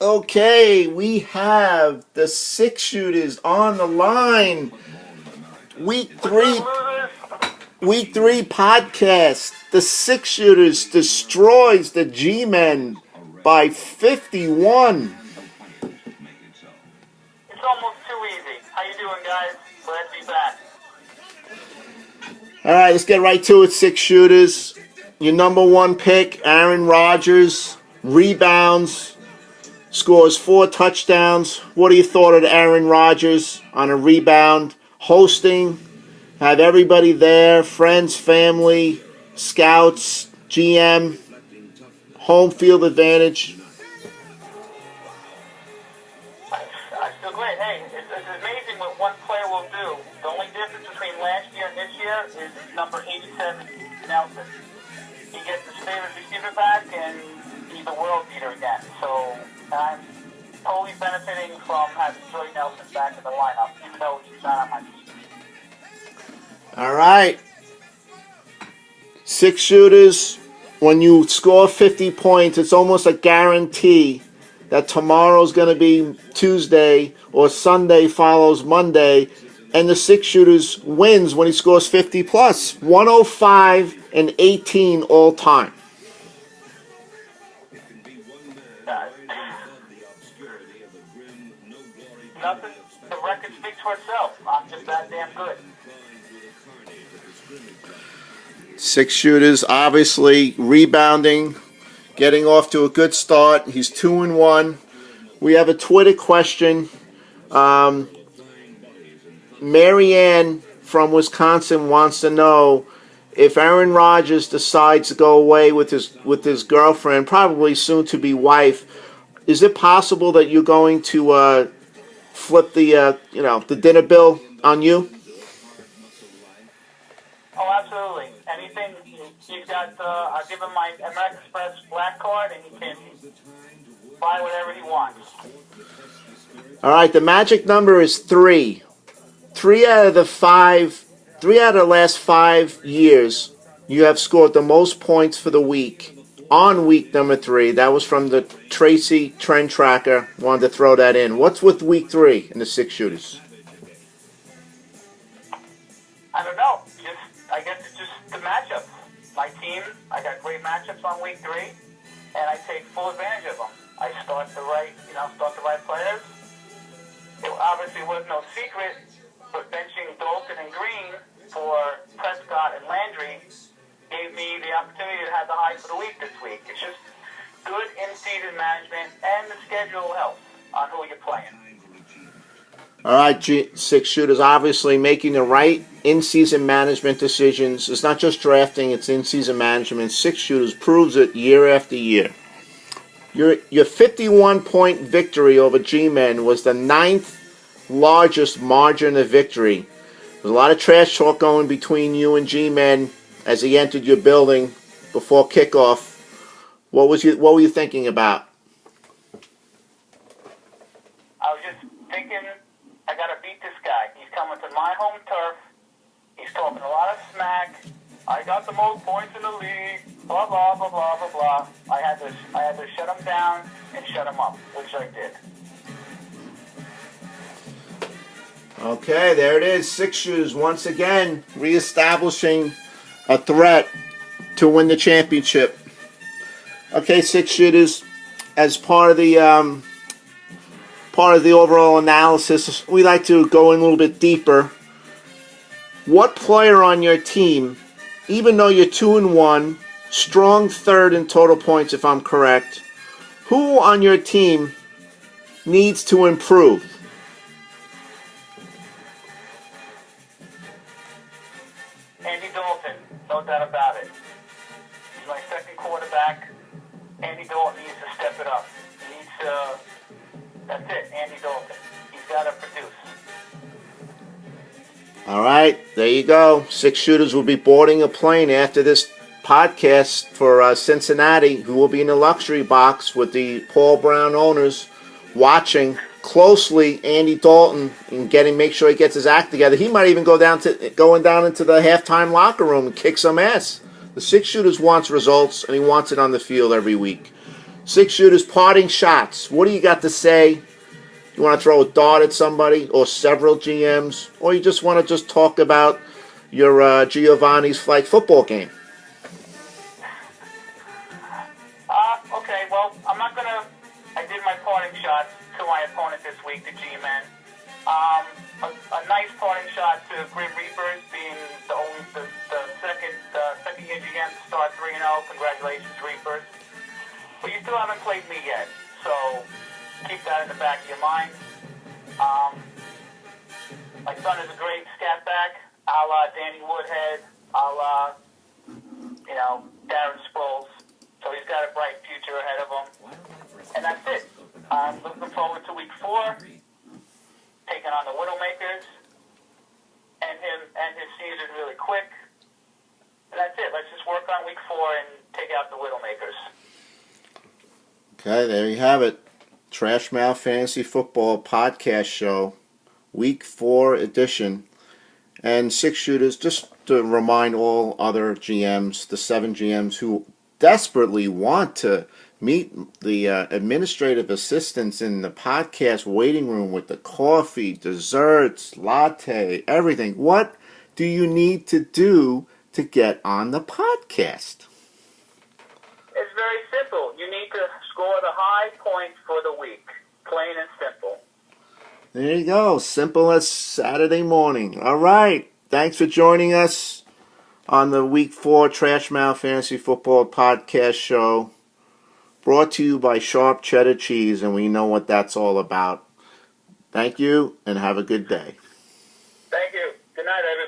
Okay, we have the six shooters on the line. Week three, week three podcast. The six shooters destroys the G-men by 51. It's almost too easy. How you doing, guys? Glad to be back. All right, let's get right to it. Six shooters. Your number one pick, Aaron Rodgers, rebounds. Scores 4 touchdowns. What are your thoughts of Aaron Rodgers on a rebound? Hosting, have everybody there, friends, family, scouts, GM, home field advantage. I feel great. Hey, it's amazing what one player will do. The only difference between last year and this year is number 87, Nelson. He gets his favorite receiver back, and he's a world beater again. So I'm totally benefiting from having Joey Nelson back in the lineup, even though he's not on my team. All right. Six shooters. When you score 50 points, it's almost a guarantee that tomorrow's going to be Tuesday or Sunday follows Monday, and the six shooters wins when he scores 50 plus. 105 and 18 all time. Nothing. The record speaks for itself. I'm just that damn good. Six shooters, obviously rebounding, getting off to a good start. He's 2-1. We have a Twitter question. Marianne from Wisconsin wants to know if Aaron Rodgers decides to go away with his girlfriend, probably soon to be wife. Is it possible that you're going to flip the the dinner bill on you? Oh, absolutely. Anything. He's got. I'll give him my American Express black card, and he can buy whatever he wants. All right. The magic number is 3. 3 out of the last 5 years, you have scored the most points for the week on week number 3. That was from the Tracy Trend Tracker. Wanted to throw that in. What's with week 3 in the six shooters? I don't know. I guess it's just the matchup. My team, I got great matchups on week 3, and I take full advantage of them. I start the right players. It obviously was no secret, but benching Dalton and Green for Prescott and Landry gave me the opportunity to have the high for the week this week. It's just good in-season management, and the schedule helps on who you're playing. All right, six shooters, obviously making the right in-season management decisions. It's not just drafting, it's in-season management. Six shooters proves it year after year. Your 51-point victory over G-Men was the 9th largest margin of victory. There's a lot of trash talk going between you and G-Men as he entered your building before kickoff. What were you thinking about? I was just thinking, I got to beat this guy. He's coming to my home turf. He's talking a lot of smack. I got the most points in the league. Blah blah blah blah blah blah. I had to shut him down and shut him up, which I did. Okay, there it is. Six shooters once again reestablishing a threat to win the championship. Okay, six shooters, as part of the overall analysis, we like to go in a little bit deeper. What player on your team, even though you're 2-1, strong third in total points if I'm correct, who on your team needs to improve? Andy Dalton, no doubt about it. He's my second quarterback. Andy Dalton needs to step it up. He needs to. That's it, Andy Dalton. He's got to produce. All right, there you go. Six shooters will be boarding a plane after this podcast for Cincinnati, who will be in the luxury box with the Paul Brown owners watching closely Andy Dalton and make sure he gets his act together. He might even going down into the halftime locker room and kick some ass. The six shooters wants results, and he wants it on the field every week. Six shooters, parting shots. What do you got to say? You want to throw a dart at somebody or several GMs? Or you just want to just talk about your Giovanni's flag football game? Okay, well, I'm not going to... I did my parting shots to my opponent this week, the G-Men. A nice parting shot to Grim Reapers, being the second year GM to start 3-0. Congratulations, Reapers. But you still haven't played me yet, so keep that in the back of your mind. My son is a great scat back, a la Danny Woodhead, a la, Darren Sproles. So he's got a bright future ahead of him. And that's it. I'm looking forward to week 4, taking on the Widowmakers, and his season really quick. And that's it. Let's just work on week 4 and take out the Widowmakers. Okay, there you have it. Trash Mouth Fantasy Football Podcast Show, Week 4 edition. And six shooters, just to remind all other GMs, the 7 GMs who desperately want to meet the administrative assistants in the podcast waiting room with the coffee, desserts, latte, everything. What do you need to do to get on the podcast? It's very simple. You need to score the high points for the week. Plain and simple. There you go. Simple as Saturday morning. All right. Thanks for joining us on the Week 4 Trash Mouth Fantasy Football Podcast Show. Brought to you by Sharp Cheddar Cheese, and we know what that's all about. Thank you, and have a good day. Thank you. Good night, everyone.